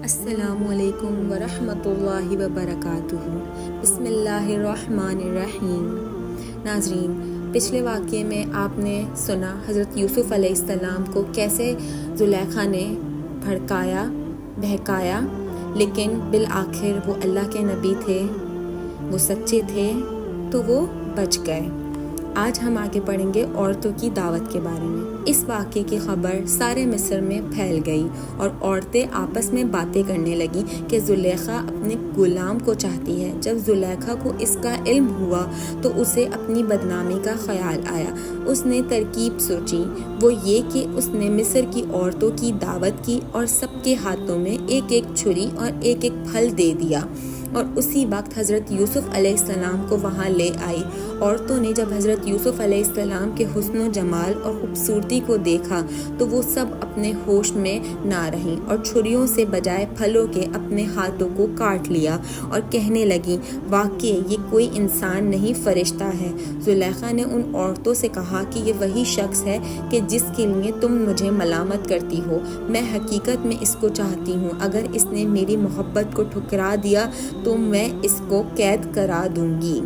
السلام علیکم ورحمۃ اللہ وبرکاتہ۔ بسم اللہ الرحمن الرحیم۔ ناظرین، پچھلے واقعے میں آپ نے سنا حضرت یوسف علیہ السلام کو کیسے زلیخا نے بھڑکایا، بہکایا، لیکن بالآخر وہ اللہ کے نبی تھے، وہ سچے تھے تو وہ بچ گئے۔ آج ہم آگے پڑھیں گے عورتوں کی دعوت کے بارے میں۔ اس واقعے کی خبر سارے مصر میں پھیل گئی اور عورتیں آپس میں باتیں کرنے لگیں کہ زلیخا اپنے غلام کو چاہتی ہے۔ جب زلیخا کو اس کا علم ہوا تو اسے اپنی بدنامی کا خیال آیا۔ اس نے ترکیب سوچی، وہ یہ کہ اس نے مصر کی عورتوں کی دعوت کی اور سب کے ہاتھوں میں ایک ایک چھری اور ایک ایک پھل دے دیا، اور اسی وقت حضرت یوسف علیہ السلام کو وہاں لے آئی۔ عورتوں نے جب حضرت یوسف علیہ السلام کے حسن و جمال اور خوبصورتی کو دیکھا تو وہ سب اپنے ہوش میں نہ رہیں اور چھریوں سے بجائے پھلوں کے اپنے ہاتھوں کو کاٹ لیا اور کہنے لگیں، واقعی یہ کوئی انسان نہیں، فرشتہ ہے۔ زلیخا نے ان عورتوں سے کہا کہ یہ وہی شخص ہے کہ جس کے لیے تم مجھے ملامت کرتی ہو، میں حقیقت میں اس کو چاہتی ہوں۔ اگر اس نے میری محبت کو ٹھکرا دیا تو میں اس کو قید کرا دوں گی۔